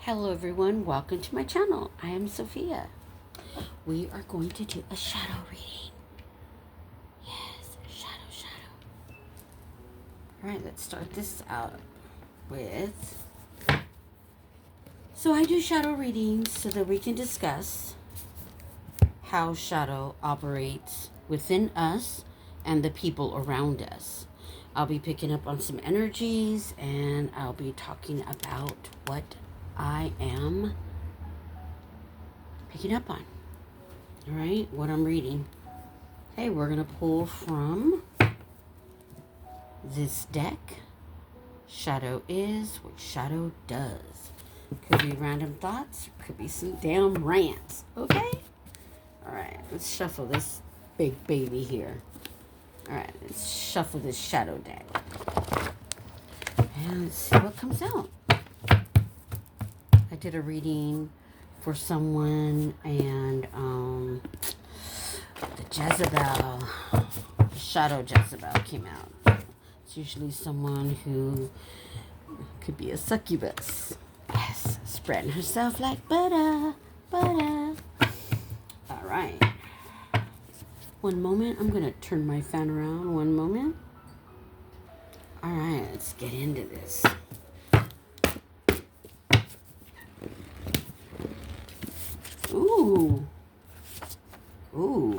Hello everyone, welcome to my channel. I am Sophia. We are going to do a shadow reading. Yes, shadow. Alright, let's start this out with... So I do shadow readings so that we can discuss how shadow operates within us and the people around us. I'll be picking up on some energies and I'll be talking about what I am picking up on. All right, what I'm reading. Okay, we're going to pull from this deck. Shadow is what shadow does. Could be random thoughts, could be some damn rants. Okay? All right, let's shuffle this big baby here. All right, let's shuffle this shadow deck. And let's see what comes out. I did a reading for someone and the Jezebel, the shadow Jezebel came out. It's usually someone who could be a succubus. Yes, spreading herself like butter. All right. One moment. I'm going to turn my fan around. One moment. All right, let's get into this. Ooh.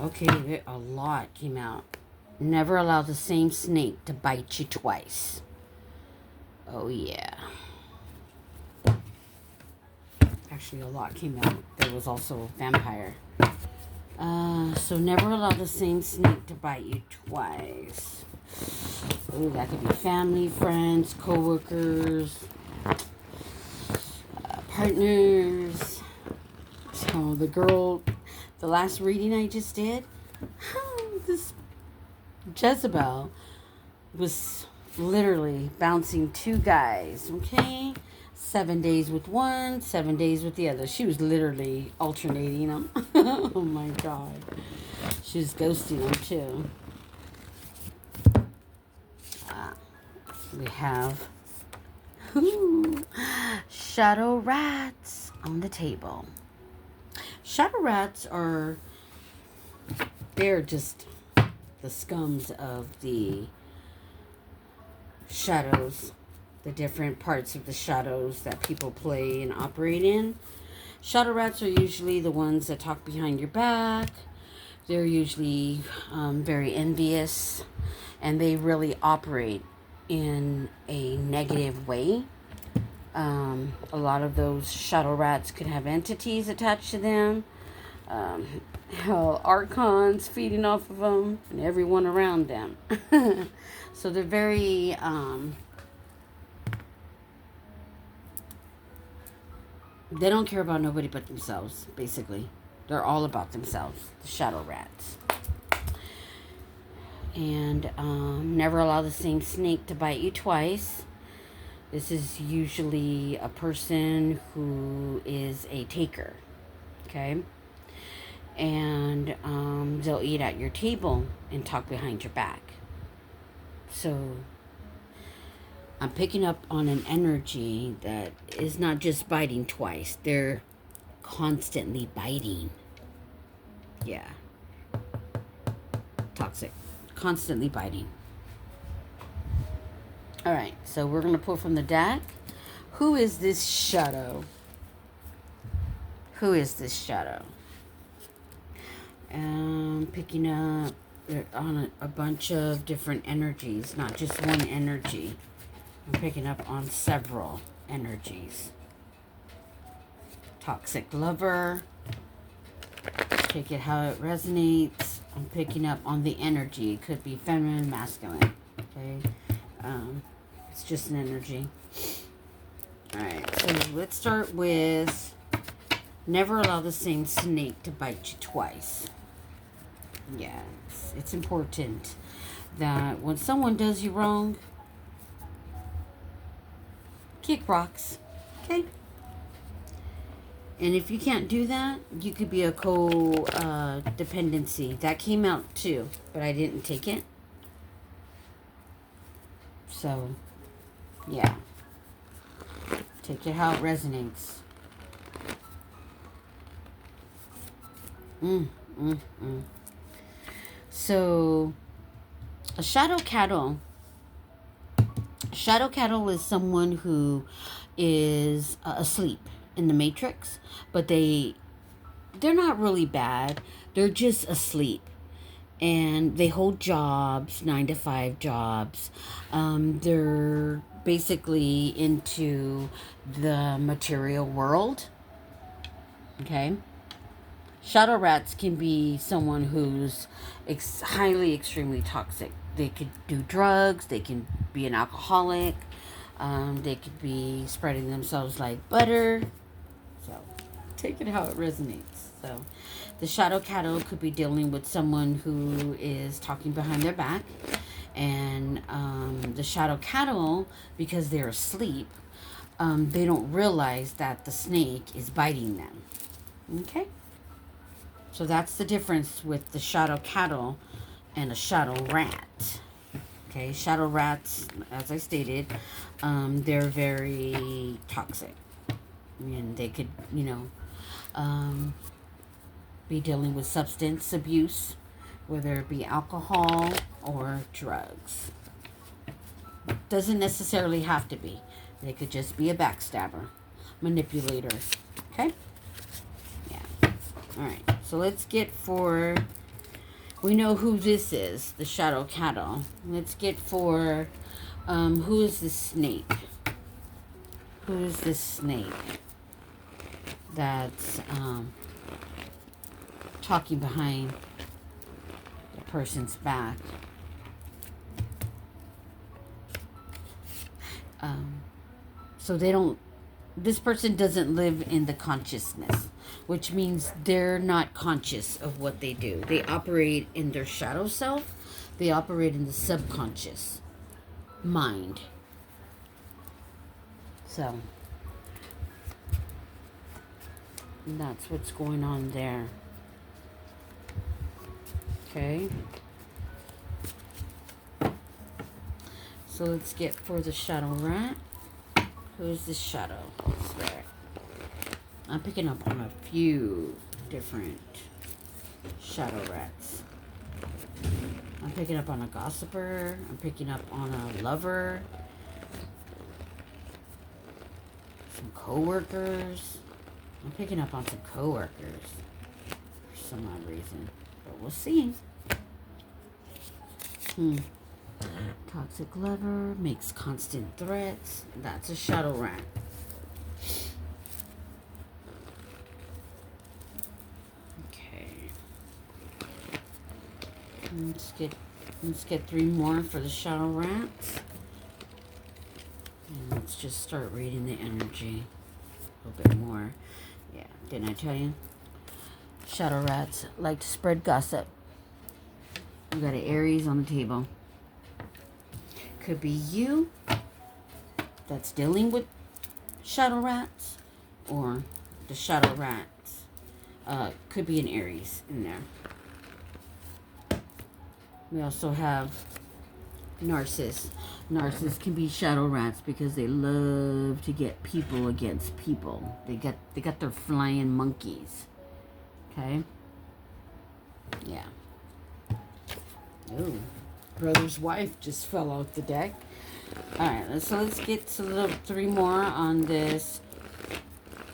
Okay, a lot came out. Never allow the same snake to bite you twice. Oh, yeah. Actually, a lot came out. There was also a vampire. So never allow the same snake to bite you twice. Oh, that could be family, friends, co-workers, partners. So the last reading I just did, this Jezebel was literally bouncing two guys, okay? 7 days with one, 7 days with the other. She was literally alternating them. Oh my God. She was ghosting them too. We have shadow rats on the table. Shadow rats they're just the scums of the shadows, the different parts of the shadows that people play and operate in. Shadow rats are usually the ones that talk behind your back. They're usually very envious, and they really operate in a negative way. A lot of those shadow rats could have entities attached to them. Hell, archons feeding off of them and everyone around them. So they're very they don't care about nobody but themselves, basically. They're all about themselves, the shadow rats. And never allow the same snake to bite you twice. This is usually a person who is a taker, okay? And they'll eat at your table and talk behind your back. So I'm picking up on an energy that is not just biting twice. They're constantly biting. Yeah. Toxic. Constantly biting. All right, so we're going to pull from the deck. Who is this shadow? Who is this shadow? Picking up on a bunch of different energies, not just one energy. I'm picking up on several energies. Toxic lover. Take it how it resonates. I'm picking up on the energy. It could be feminine, masculine. Okay. It's just an energy. Alright, so let's start with never allow the same snake to bite you twice. Yeah, it's important that when someone does you wrong, kick rocks. Okay? And if you can't do that, you could be a co-dependency. That came out too, but I didn't take it. So, yeah. Take it how it resonates. So, a shadow cattle. Shadow cattle is someone who is asleep in the matrix, but they're not really bad. They're just asleep, and they hold jobs, 9 to 5 jobs. They're basically into the material world. Okay. Shadow rats can be someone who's highly, extremely toxic. They could do drugs. They can be an alcoholic. They could be spreading themselves like butter. So, take it how it resonates. So, the shadow cattle could be dealing with someone who is talking behind their back. And the shadow cattle, because they're asleep, they don't realize that the snake is biting them. Okay? So that's the difference with the shadow cattle and a shadow rat. Okay, shadow rats, as I stated, they're very toxic. And they could, be dealing with substance abuse, whether it be alcohol or drugs. Doesn't necessarily have to be. They could just be a backstabber, manipulator. Okay? Yeah. All right. So let's get for... We know who this is, the shadow cattle. Let's get for... who is the snake? Who is this snake that's talking behind the person's back? So they don't... This person doesn't live in the consciousness, which means they're not conscious of what they do. They operate in their shadow self. They operate in the subconscious mind. So, that's what's going on there. Okay. So let's get for the shadow rat. Who's the shadow spirit? I'm picking up on a few different shadow rats. I'm picking up on a gossiper. I'm picking up on a lover. Some co-workers. I'm picking up on some co-workers for some odd reason. But we'll see. Toxic lover, makes constant threats. That's a shadow rat. Okay. Let's get 3 more for the shadow rats. And let's just start reading the energy a little bit more. Yeah, didn't I tell you? Shadow rats like to spread gossip. We got an Aries on the table. Could be you that's dealing with shadow rats, or the shadow rats. Could be an Aries in there. We also have narcissists. Narcissists can be shadow rats because they love to get people against people. They got their flying monkeys. Okay? Yeah. Ooh. Brother's wife just fell out the deck. Alright, so let's get to 3 more on this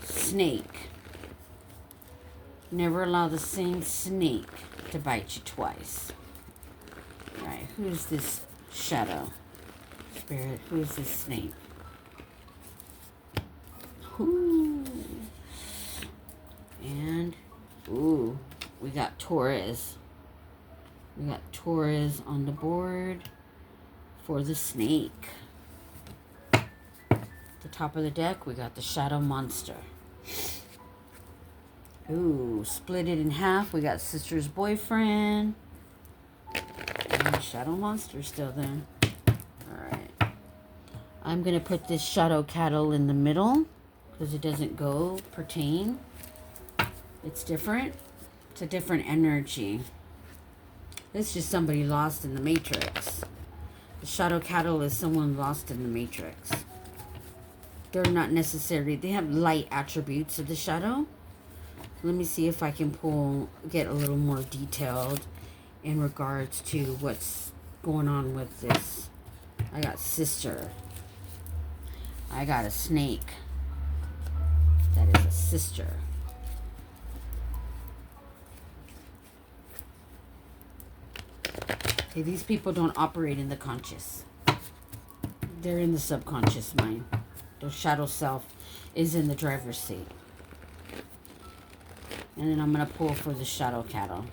snake. Never allow the same snake to bite you twice. Alright, who's this shadow spirit? Who's this snake? Ooh. And, ooh, we got Taurus. We got Taurus on the board for the snake. At the top of the deck, we got the shadow monster. Ooh, split it in half. We got sister's boyfriend. And the shadow monster still there. Alright. I'm going to put this shadow cattle in the middle because it doesn't pertain. It's different. It's a different energy. It's just somebody lost in the matrix. The shadow cattle is someone lost in the matrix. they're not necessarily, they have light attributes of the shadow. Let me see if I can get a little more detailed in regards to what's going on with this. I got sister. I got a snake. That is a sister. Okay, these people don't operate in the conscious. They're in the subconscious mind. Their shadow self is in the driver's seat. And then I'm going to pull for the shadow cattle.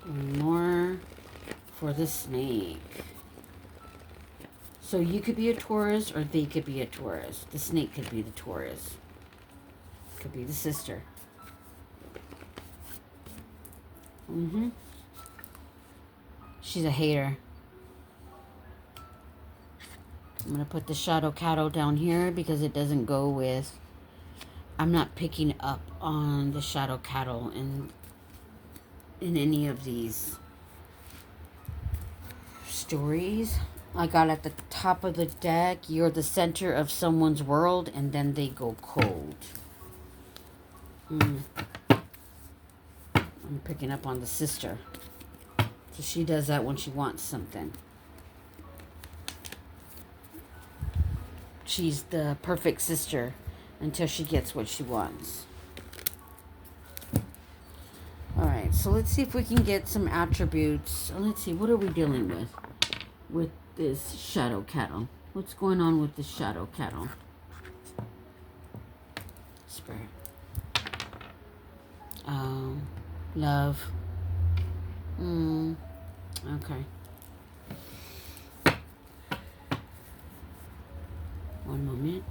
One more for the snake. So you could be a Taurus or they could be a Taurus. The snake could be the Taurus. Could be the sister. She's a hater. I'm going to put the shadow cattle down here because it doesn't go with... I'm not picking up on the shadow cattle in any of these stories. I got at the top of the deck, you're the center of someone's world, and then they go cold. I'm picking up on the sister. So she does that when she wants something. She's the perfect sister until she gets what she wants. Alright, so let's see if we can get some attributes. Let's see, what are we dealing with this shadow cattle? What's going on with the shadow cattle? Spirit. Love. Okay. One moment.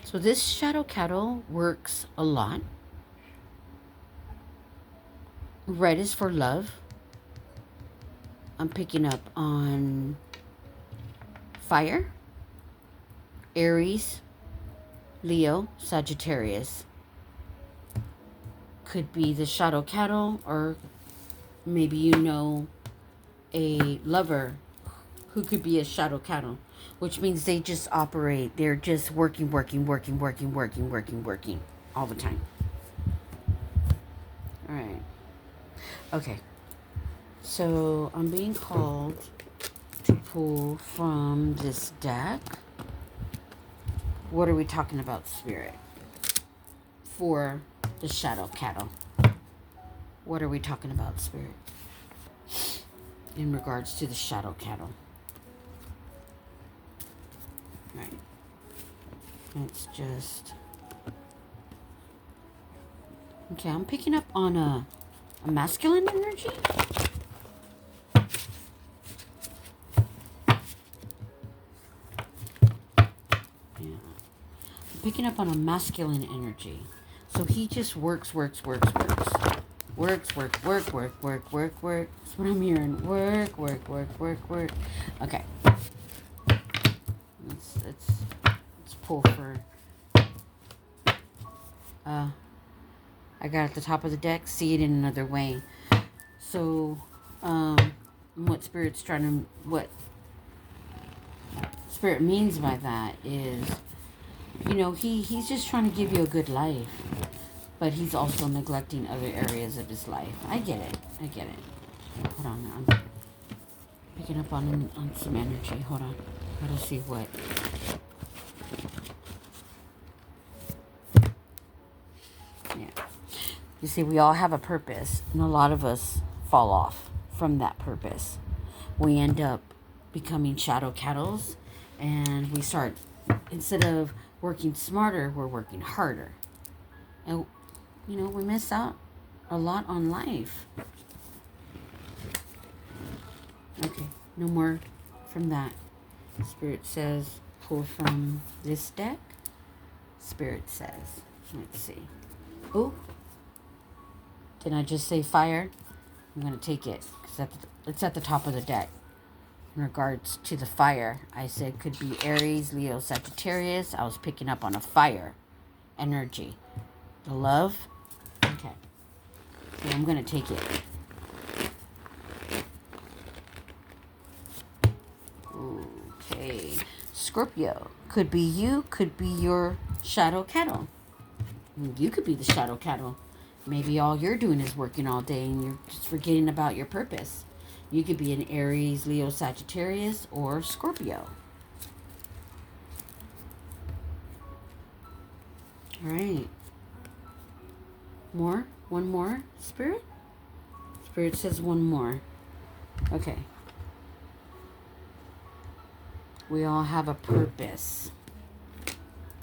So this shadow cattle works a lot. Red is for love. I'm picking up on fire, Aries, Leo, Sagittarius. Could be the shadow cattle, or maybe you know a lover who could be a shadow cattle, which means they just operate. They're just working all the time. All right. Okay. So I'm being called to pull from this deck. What are we talking about, Spirit? For the shadow cattle. What are we talking about, Spirit? In regards to the shadow cattle. Right. It's just... Okay, I'm picking up on a masculine energy. Yeah. I'm picking up on a masculine energy. So he just works. Works. That's what I'm hearing. Work. Okay. Let's pull for... I got at the top of the deck, see it in another way. So, what Spirit means by that is, you know, he's just trying to give you a good life, but he's also neglecting other areas of his life. I get it. Hold on, I'm picking up on some energy. Hold on, gotta see what. Yeah. You see, we all have a purpose, and a lot of us fall off from that purpose. We end up becoming shadow cattles, and we start, instead of working smarter, we're working harder. And, you know, we miss out a lot on life. Okay, no more from that. Spirit says, pull from this deck. Spirit says, let's see. Oh, did I just say fire? I'm going to take it because it's at the top of the deck. In regards to the fire, I said could be Aries, Leo, Sagittarius. I was picking up on a fire energy. The love. Okay. So I'm going to take it. Ooh. Okay. Scorpio. Could be you, could be your shadow cattle. You could be the shadow cattle. Maybe all you're doing is working all day and you're just forgetting about your purpose. You could be an Aries, Leo, Sagittarius, or Scorpio. All right. More? One more, Spirit? Spirit says one more. Okay. We all have a purpose.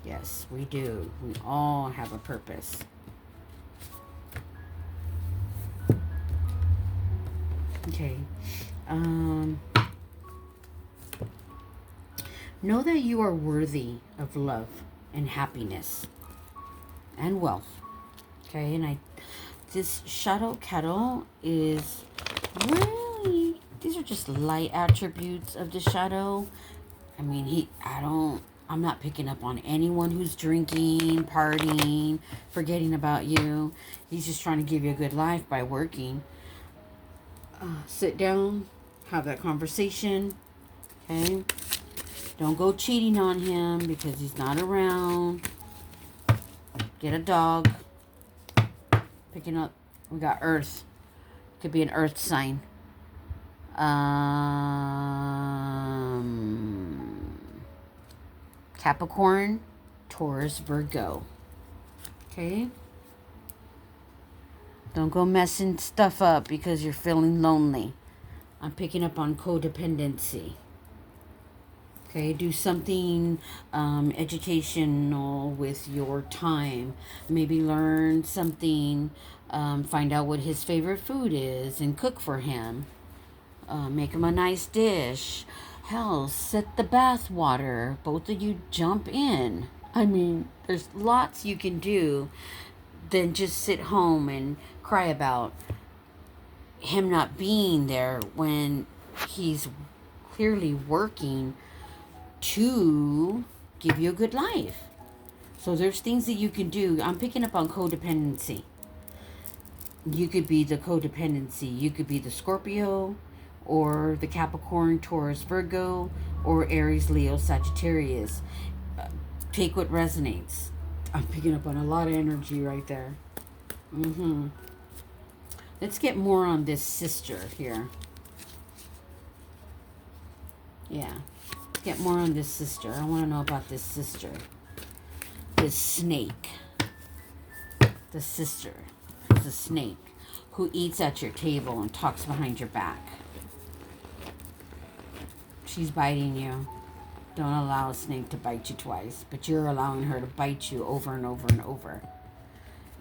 Yes, we do. We all have a purpose. Okay. Know that you are worthy of love and happiness and wealth. Okay, and this shadow cattle is really, these are just light attributes of the shadow. I mean, I'm not picking up on anyone who's drinking, partying, forgetting about you. He's just trying to give you a good life by working. Sit down, have that conversation, okay? Don't go cheating on him because he's not around. Get a dog. Picking up, we got Earth. Could be an Earth sign. Capricorn, Taurus, Virgo. Okay? Don't go messing stuff up because you're feeling lonely. I'm picking up on codependency. Okay, do something educational with your time. Maybe learn something, find out what his favorite food is and cook for him. Make him a nice dish. Hell, set the bath water. Both of you jump in. I mean, there's lots you can do than just sit home and cry about him not being there when he's clearly working to give you a good life. So there's things that you can do. I'm picking up on codependency. You could be the codependency. You could be the Scorpio or the Capricorn, Taurus, Virgo, or Aries, Leo, Sagittarius. Take what resonates. I'm picking up on a lot of energy right there. Let's get more on this sister here. Yeah. Get more on this sister. I want to know about this sister. This snake. The sister is a snake who eats at your table and talks behind your back. She's biting you. Don't allow a snake to bite you twice, but you're allowing her to bite you over and over and over.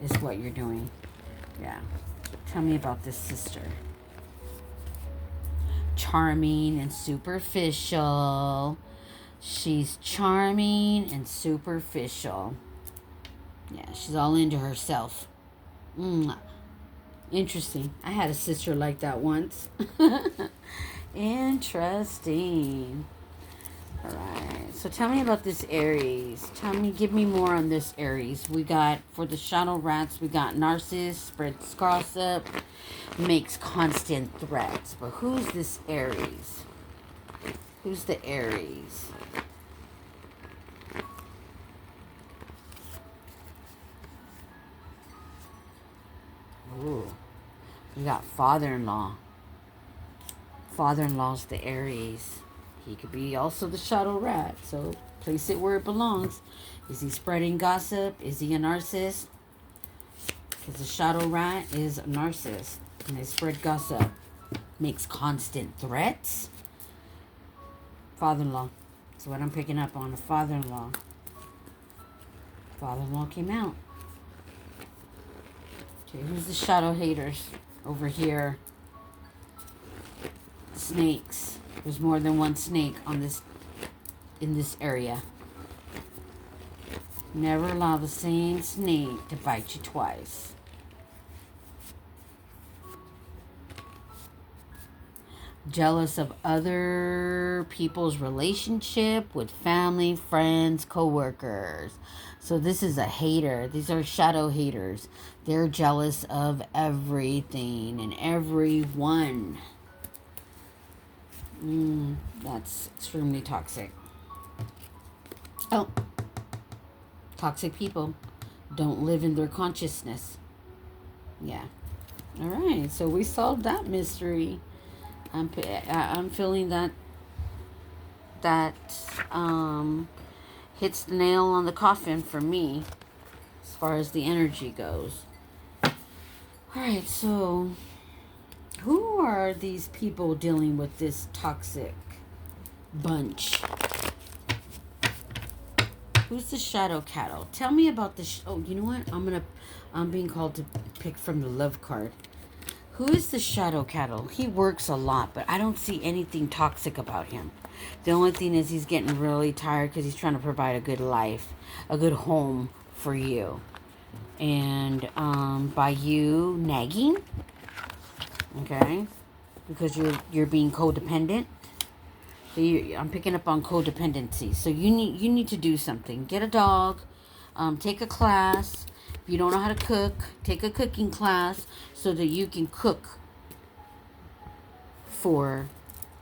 Is what you're doing. Yeah. Tell me about this sister. Charming and superficial. She's charming and superficial. Yeah, she's all into herself. Interesting. I had a sister like that once. Interesting. All right. So tell me about this Aries. Give me more on this Aries. We got, for the shadow rats, we got narcissist, spreads gossip, makes constant threats. But who's this Aries? Who's the Aries? Ooh. We got father-in-law. Father-in-law's the Aries. He could be also the shadow rat. So place it where it belongs. Is he spreading gossip? Is he a narcissist? Because the shadow rat is a narcissist. And they spread gossip. Makes constant threats. Father-in-law. That's what I'm picking up on. A father-in-law. Father-in-law came out. Okay, who's the shadow haters over here? Snakes. There's more than one snake in this area. Never allow the same snake to bite you twice. Jealous of other people's relationship with family, friends, co-workers. So this is a hater. These are shadow haters. They're jealous of everything and everyone. That's extremely toxic. Oh, toxic people don't live in their consciousness. Yeah. All right. So we solved that mystery. I'm feeling that hits the nail on the coffin for me as far as the energy goes. All right. So who are these people dealing with this toxic bunch? Who's the shadow cattle? Tell me about the... oh, you know what? I'm being called to pick from the love card. Who is the shadow cattle? He works a lot, but I don't see anything toxic about him. The only thing is he's getting really tired because he's trying to provide a good life, a good home for you. And by you nagging, okay, because you're being codependent. So I'm picking up on codependency. So you need to do something. Get a dog. Take a class. If you don't know how to cook, take a cooking class so that you can cook for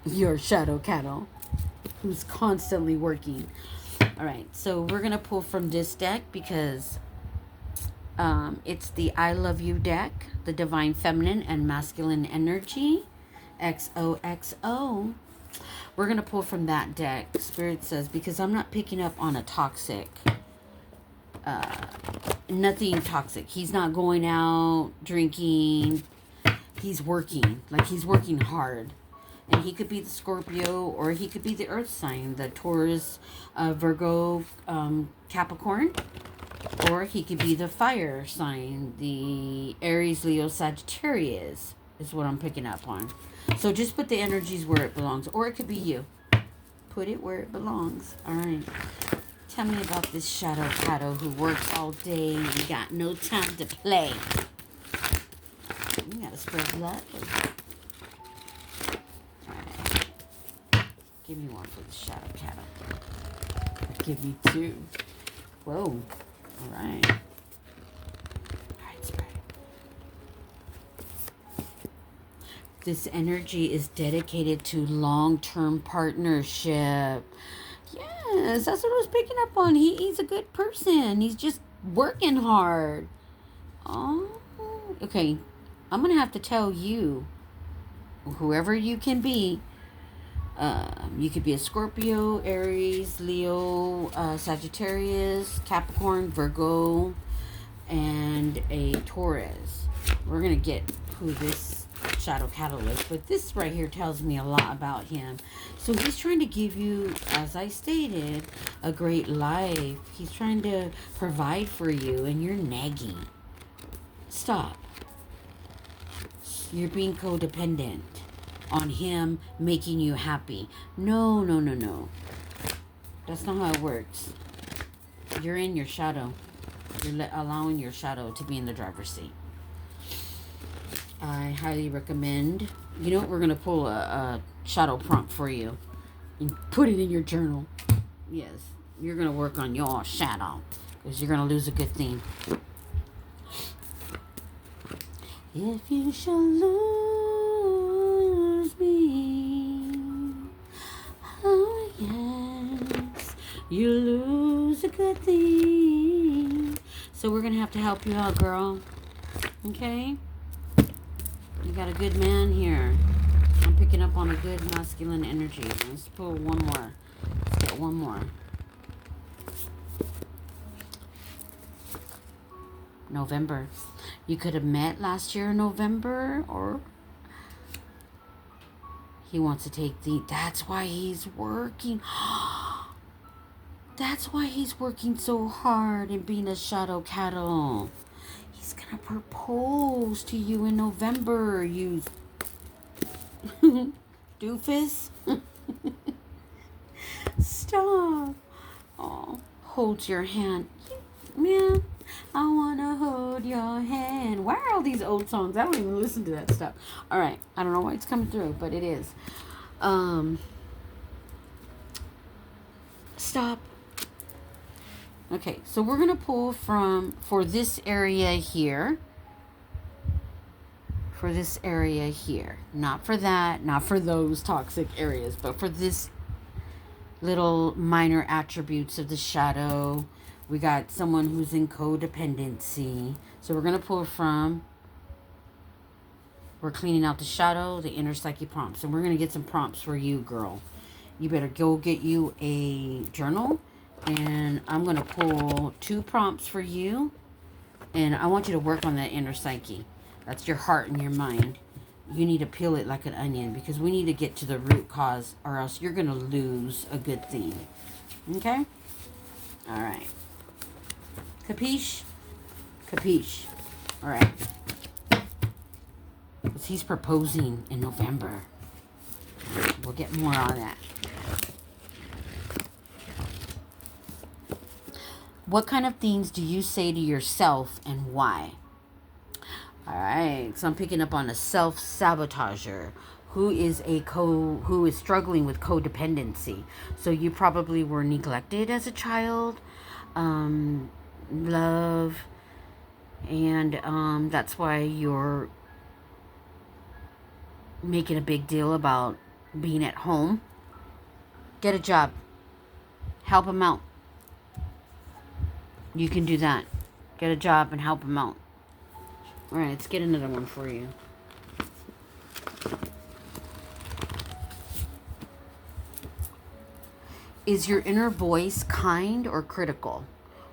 your shadow cattle who's constantly working. All right. So we're going to pull from this deck because it's the I Love You deck, the Divine Feminine and Masculine Energy, XOXO. We're going to pull from that deck. Spirit says, because I'm not picking up on a toxic, nothing toxic. He's not going out drinking. He's working. Like, he's working hard. And he could be the Scorpio or he could be the Earth sign, the Taurus, Virgo, Capricorn. Or he could be the fire sign, the Aries, Leo, Sagittarius is what I'm picking up on. So just put the energies where it belongs. Or it could be you. Put it where it belongs. All right. Tell me about this shadow cattle who works all day and got no time to play. You gotta spread love. All right. Give me one for the shadow cattle. Give me two. Whoa. All right. This energy is dedicated to long-term partnership. Yes, that's what I was picking up on. He's a good person. He's just working hard. Oh, okay. I'm going to have to tell you, whoever you can be, you could be a Scorpio, Aries, Leo, Sagittarius, Capricorn, Virgo, and a Taurus. We're going to get who this shadow cattle is, but this right here tells me a lot about him. So he's trying to give you, as I stated, a great life. He's trying to provide for you, and you're nagging. Stop. You're being codependent on him making you happy. No. That's not how it works. You're in your shadow. You're allowing your shadow to be in the driver's seat. I highly recommend. You know what? We're going to pull a shadow prompt for you and put it in your journal. Yes. You're going to work on your shadow because you're going to lose a good thing. If you shall lose me, oh yes, you lose a good thing. So we're going to have to help you out, girl. Okay? You got a good man here. I'm picking up on a good masculine energy. Let's pull one more. Let's get one more. November. You could have met last year in November, or he wants to take the... That's why he's working. That's why he's working so hard and being a shadow cattle. He's gonna propose to you in November, you doofus. Stop. Oh, hold your hand. Man, I wanna hold your hand. Why are all these old songs? I don't even listen to that stuff. All right, I don't know why it's coming through, but it is. Stop. Okay, so we're going to pull for this area here. For this area here. Not for that, not for those toxic areas, but for this little minor attributes of the shadow. We got someone who's in codependency. So we're going to pull from, we're cleaning out the shadow, the inner psyche prompts. And we're going to get some prompts for you, girl. You better go get you a journal. And I'm going to pull 2 prompts for you. And I want you to work on that inner psyche. That's your heart and your mind. You need to peel it like an onion, because we need to get to the root cause, or else you're going to lose a good thing. Okay? All right. Capiche? Capiche. All right. Because he's proposing in November. We'll get more on that. What kind of things do you say to yourself and why? All right, so I'm picking up on a self-sabotager who is struggling with codependency. So you probably were neglected as a child, love, and that's why you're making a big deal about being at home. Get a job. Help him out. You can do that. Get a job and help him out. All right, let's get another one for you. Is your inner voice kind or critical?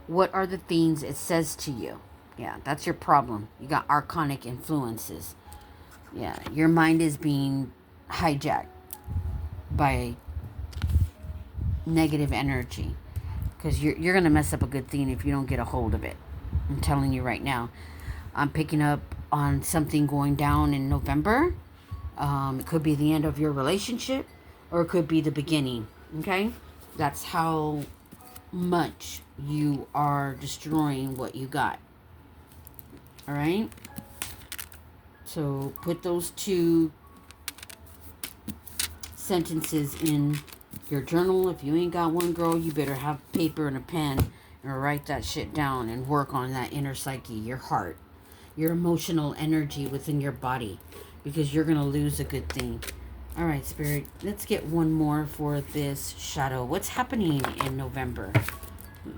What are the things it says to you? Yeah, that's your problem. You got archonic influences. Yeah, your mind is being hijacked by negative energy. Because you're going to mess up a good thing if you don't get a hold of it. I'm telling you right now. I'm picking up on something going down in November. It could be the end of your relationship, or it could be the beginning. Okay? That's how much you are destroying what you got. All right? So put those 2 sentences in your journal. If you ain't got one, girl, you better have paper and a pen and write that shit down and work on that inner psyche, your heart, your emotional energy within your body, because you're going to lose a good thing. All right, Spirit, let's get one more for this shadow. What's happening in November?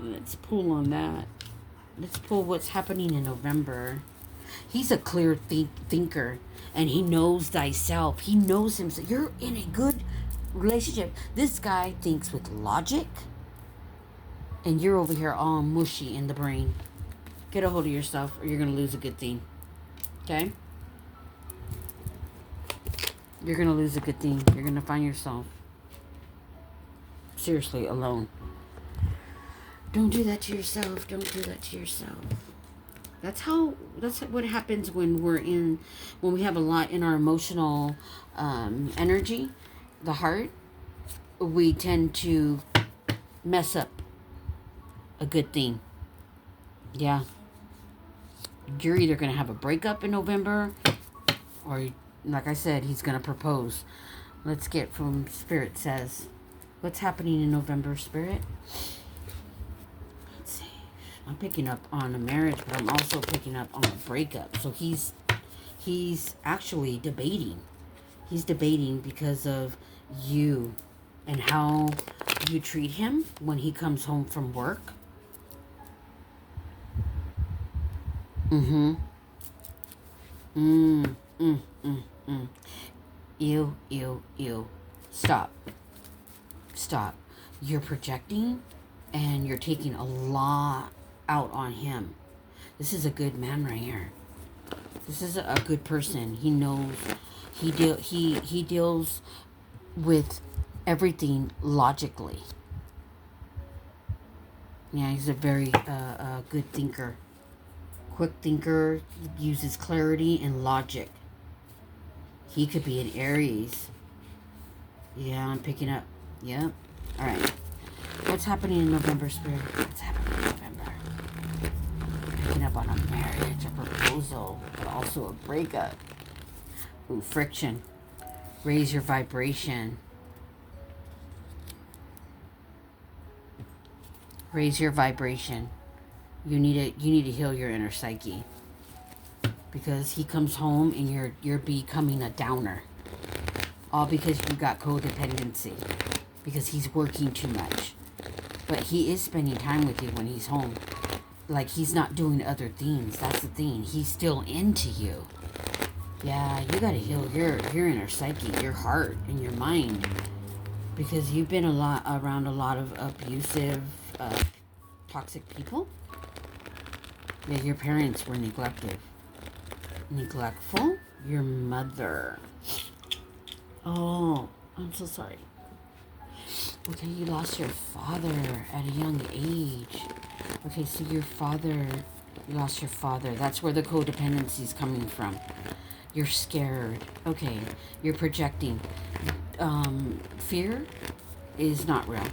Let's pull on that. Let's pull what's happening in November. He's a clear thinker, and he knows thyself. He knows himself. You're in a good relationship. This guy thinks with logic, and you're over here all mushy in the brain. Get a hold of yourself, or you're going to lose a good thing. Okay? You're going to lose a good thing. You're going to find yourself seriously alone. Don't do that to yourself. Don't do that to yourself. That's what happens when we have a lot in our emotional energy, the heart. We tend to mess up a good thing. Yeah. You're either going to have a breakup in November, or, like I said, he's going to propose. Let's get from Spirit says. What's happening in November, Spirit? Let's see. I'm picking up on a marriage, but I'm also picking up on a breakup. So he's actually debating. He's debating because of you and how you treat him when he comes home from work. Ew. Stop. You're projecting, and you're taking a lot out on him. This is a good man right here. This is a good person. He knows. He deals with everything logically. Yeah, he's a very good thinker. Quick thinker, uses clarity and logic. He could be an Aries. Yeah, I'm picking up. Yep. All right. What's happening in November, Spirit? What's happening in November? Picking up on a marriage, a proposal, but also a breakup. Ooh, friction. Raise your vibration. Raise your vibration. You need to heal your inner psyche, because he comes home and you're becoming a downer, all because you got codependency. because he's working too much. But he is spending time with you when he's home. Like, he's not doing other things. That's the thing. He's still into you. Yeah, you gotta heal your inner psyche, your heart, and your mind. Because you've been around a lot of abusive, toxic people. Yeah, your parents were neglectful. Your mother. Oh, I'm so sorry. Okay, you lost your father at a young age. Okay, so you lost your father. That's where the codependency is coming from. You're scared. Okay, you're projecting. Fear is not real.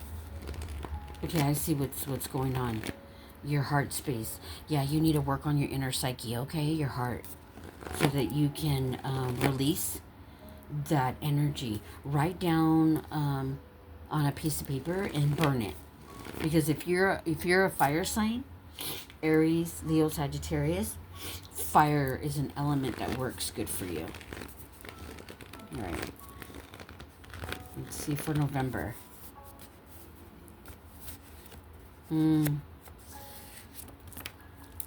Okay, I see what's going on. Your heart space. Yeah, you need to work on your inner psyche, okay? Your heart. So that you can release that energy. Write down on a piece of paper and burn it. Because if you're a fire sign, Aries, Leo, Sagittarius, fire is an element that works good for you. All right. Let's see for November.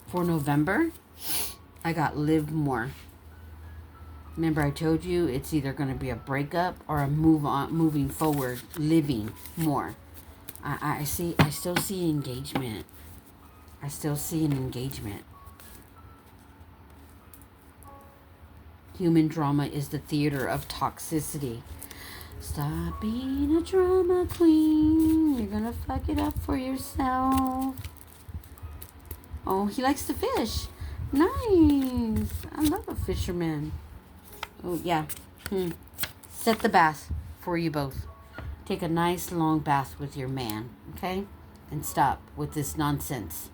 For November, I got live more. Remember I told you it's either going to be a breakup or a moving forward, living more. I still see engagement. I still see an engagement. Human drama is the theater of toxicity. Stop being a drama queen. You're gonna fuck it up for yourself. Oh, he likes to fish. Nice. I love a fisherman. Oh, yeah. Set the bath for you both. Take a nice long bath with your man, okay? And stop with this nonsense.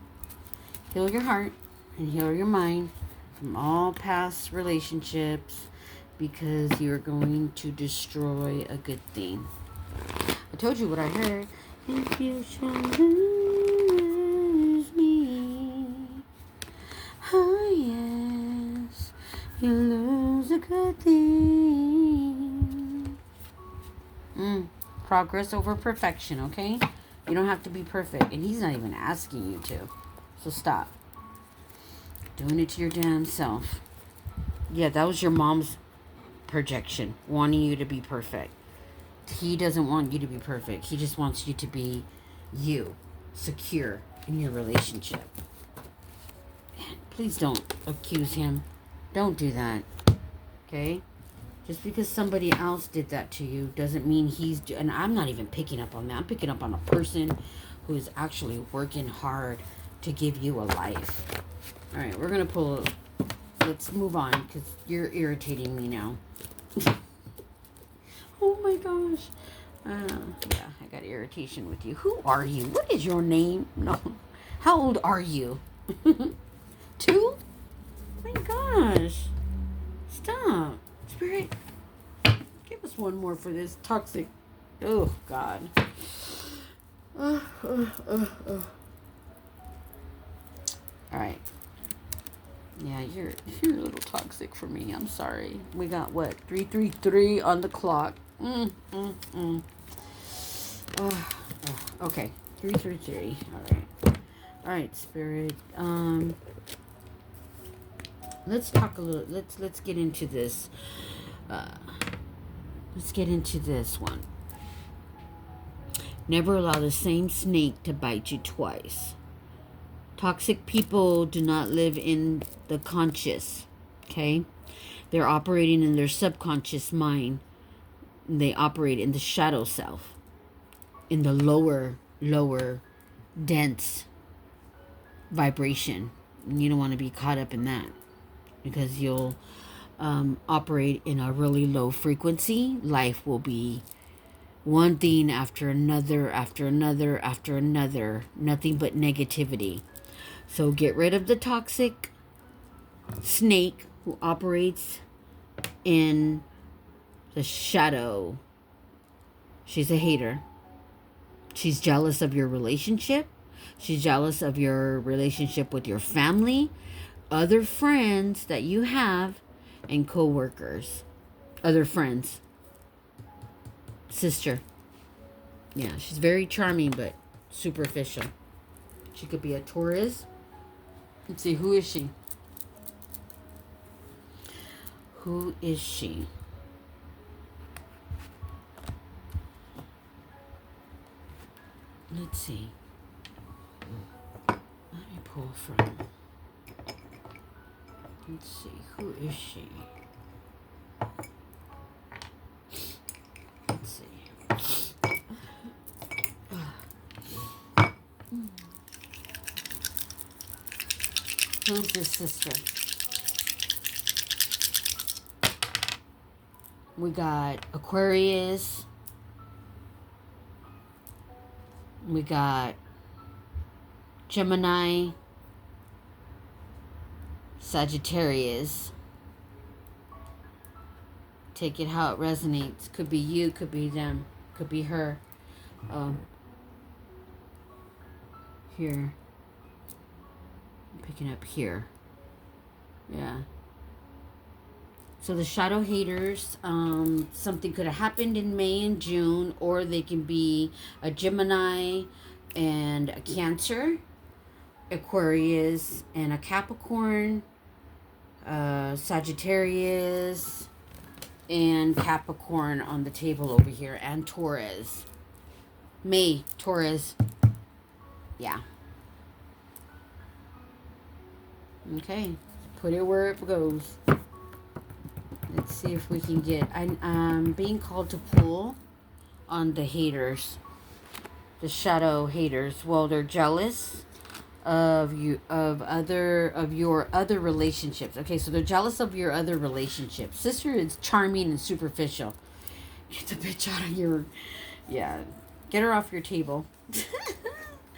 Heal your heart and heal your mind from all past relationships because you're going to destroy a good thing. I told you what I heard. If you should lose me, oh yes, you lose a good thing. Progress over perfection, okay? You don't have to be perfect, and he's not even asking you to. So stop doing it to your damn self. Yeah, that was your mom's projection, wanting you to be perfect. He doesn't want you to be perfect. He just wants you to be you, secure in your relationship. Please don't accuse him. Don't do that. Okay? Just because somebody else did that to you doesn't mean and I'm not even picking up on that. I'm picking up on a person who is actually working hard to give you a life. All right, we're going to pull. Let's move on because you're irritating me now. Oh my gosh. Yeah, I got irritation with you. Who are you? What is your name? No. How old are you? 2? My gosh. Stop. Spirit, give us one more for this toxic. Oh, God. All right. Yeah, you're a little toxic for me. I'm sorry. We got what? 333 on the clock. Okay. 333. All right, Spirit. Let's talk a little. Let's get into this. Let's get into this one. Never allow the same snake to bite you twice. Toxic people do not live in the conscious, okay? They're operating in their subconscious mind. They operate in the shadow self, in the lower, dense vibration. And you don't want to be caught up in that because you'll operate in a really low frequency. Life will be one thing after another, after another, after another. Nothing but negativity. So get rid of the toxic snake who operates in the shadow. She's a hater. She's jealous of your relationship. She's jealous of your relationship with your family, other friends that you have, and co-workers. Other friends. Sister. Yeah, she's very charming, but superficial. She could be a Taurus. Let's see, who is she? Who is she? Let's see. Let me pull from. Let's see, who is she? Let's see. Who's this sister? We got Aquarius. We got Gemini, Sagittarius. Take it how it resonates. Could be you, could be them, could be her. Here. I'm picking up here. Yeah. So the shadow haters, something could have happened in May and June, or they can be a Gemini and a Cancer, Aquarius and a Capricorn, Sagittarius and Capricorn on the table over here, and Taurus. May, Taurus. Yeah. Okay. Put it where it goes. Let's see if we can get... I'm being called to pull on the haters. The shadow haters. Well, they're jealous of you, of your other relationships. Okay, so they're jealous of your other relationships. Sister is charming and superficial. Get the bitch out of your... Yeah. Get her off your table.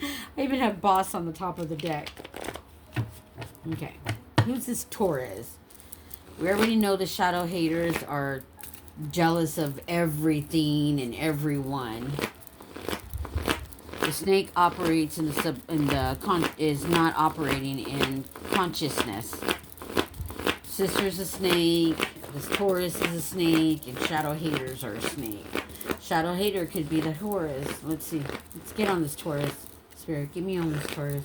I even have boss on the top of the deck. Okay. Who's this Taurus? We already know the shadow haters are jealous of everything and everyone. The snake operates is not operating in consciousness. Sister's a snake, this Taurus is a snake, and shadow haters are a snake. Shadow hater could be the Taurus. Let's see. Let's get on this Taurus. Spirit, get me on this Taurus.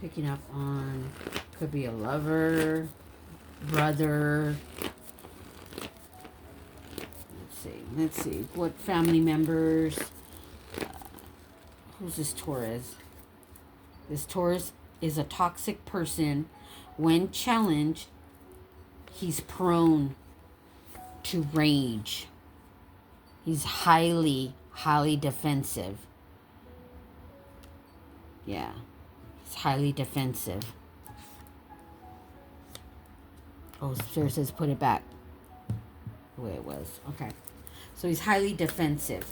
Picking up on, could be a lover, brother. Let's see. What family members? Who's this Taurus? This Taurus is a toxic person. When challenged, he's prone to rage. He's highly, highly defensive. Yeah. He's highly defensive. Oh, Spirit says put it back the way it was. Okay. So he's highly defensive.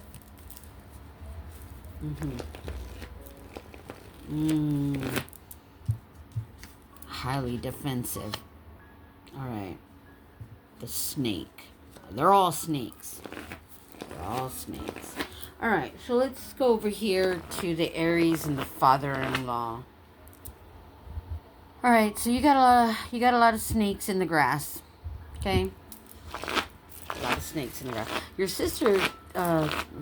Highly defensive. All right. The snake. They're all snakes. They're all snakes. All right. So let's go over here to the Aries and the father-in-law. All right. So you got a lot of snakes in the grass. Okay. A lot of snakes in the grass. Your sister,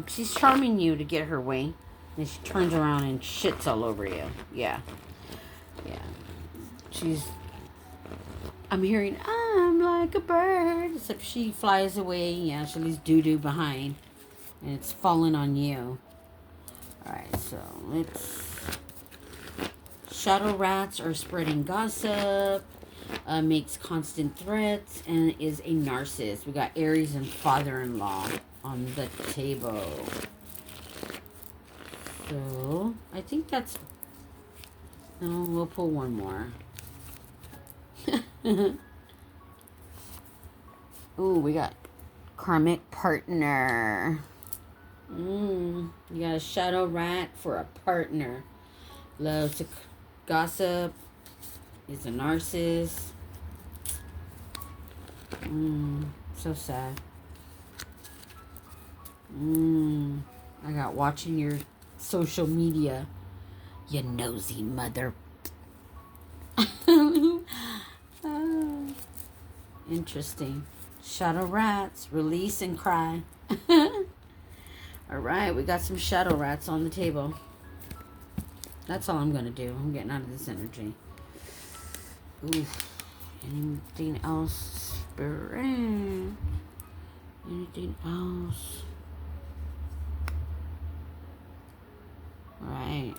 she's charming you to get her way. And she turns around and shits all over you. Yeah. Yeah. I'm hearing, I'm like a bird. Except she flies away. Yeah, she leaves doo-doo behind. And it's falling on you. Alright, so let's... Shadow rats are spreading gossip. Makes constant threats. And is a narcissist. We got Aries and father-in-law on the table. So, I think that's... No, we'll pull one more. Ooh, we got karmic partner. You got a shadow rat for a partner. Loves to gossip. Is a narcissist. So sad. I got watching your social media. You nosy mother. Interesting. Shadow rats, release and cry. All right, we got some shadow rats on the table. That's all I'm going to do. I'm getting out of this energy. Oof. Anything else? Spirit? Anything else? All right.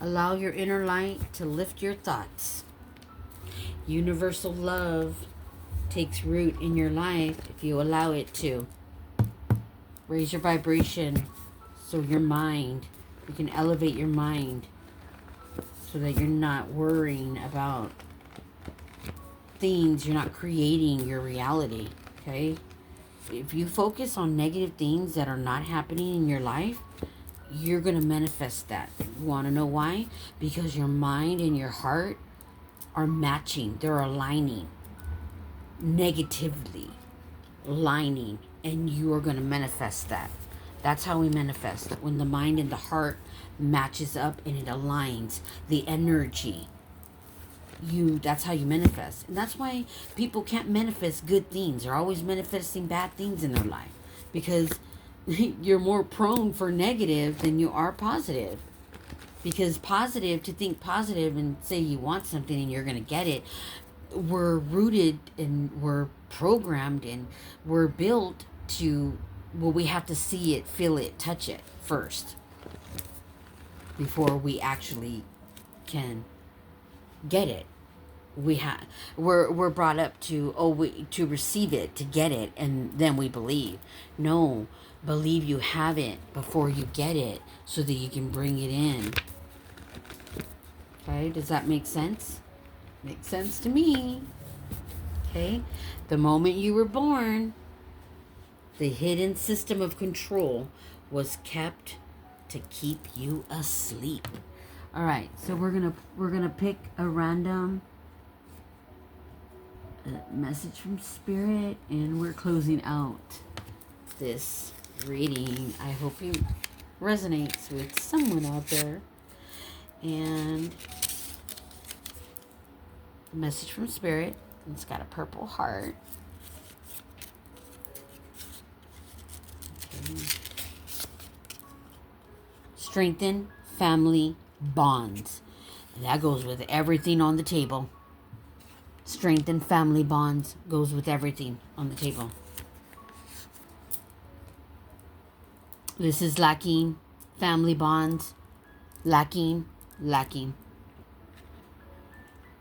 Allow your inner light to lift your thoughts. Universal love takes root in your life if you allow it to. Raise your vibration so your mind, you can elevate your mind so that you're not worrying about things, you're not creating your reality, okay? If you focus on negative things that are not happening in your life, you're going to manifest that. You want to know why? Because your mind and your heart are matching, they're aligning negatively, aligning, and you are going to manifest that. That's how we manifest. When the mind and the heart matches up and it aligns, the energy, that's how you manifest. And that's why people can't manifest good things. They're always manifesting bad things in their life because you're more prone for negative than you are positive. Because positive, to think positive and say you want something and you're going to get it, we're rooted and we're programmed and we're built to, well, we have to see it, feel it, touch it first before we actually can get it. We're brought up to to receive it, to get it, and then we believe. No, believe you have it before you get it so that you can bring it in. Okay, does that make sense? Makes sense to me. Okay, the moment you were born, the hidden system of control was kept to keep you asleep. All right, so we're gonna pick a random message from Spirit, and we're closing out this reading. I hope it resonates with someone out there. And the message from Spirit, it's got a purple heart. Okay. Strengthen family bonds. And that goes with everything on the table. Strengthen family bonds goes with everything on the table. This is lacking. Family bonds. Lacking.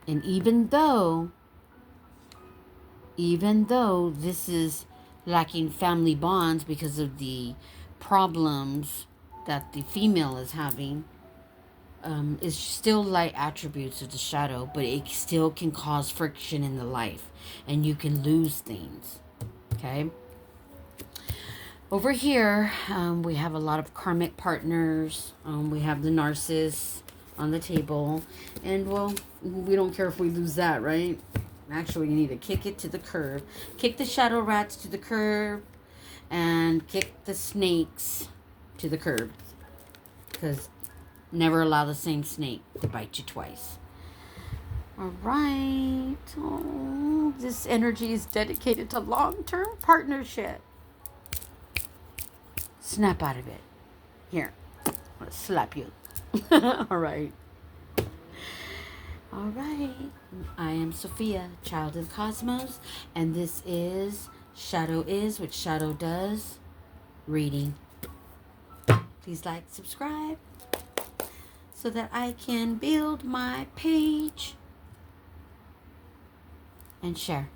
And even though this is lacking family bonds because of the problems that the female is having, is still light attributes of the shadow, but it still can cause friction in the life and you can lose things. Okay, over here we have a lot of karmic partners. We have the narcissist on the table, and well, we don't care if we lose that, right? Actually, you need to kick it to the curb. Kick the shadow rats to the curb and kick the snakes to the curb, because never allow the same snake to bite you twice. All right. Oh, this energy is dedicated to long-term partnership. Snap out of it. Here, I'm gonna slap you. All right. All right. I am Sophia, child of the cosmos, and this is Shadow Is What Shadow Does reading. Please like, subscribe, so that I can build my page and share.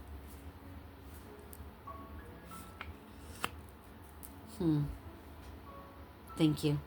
Thank you.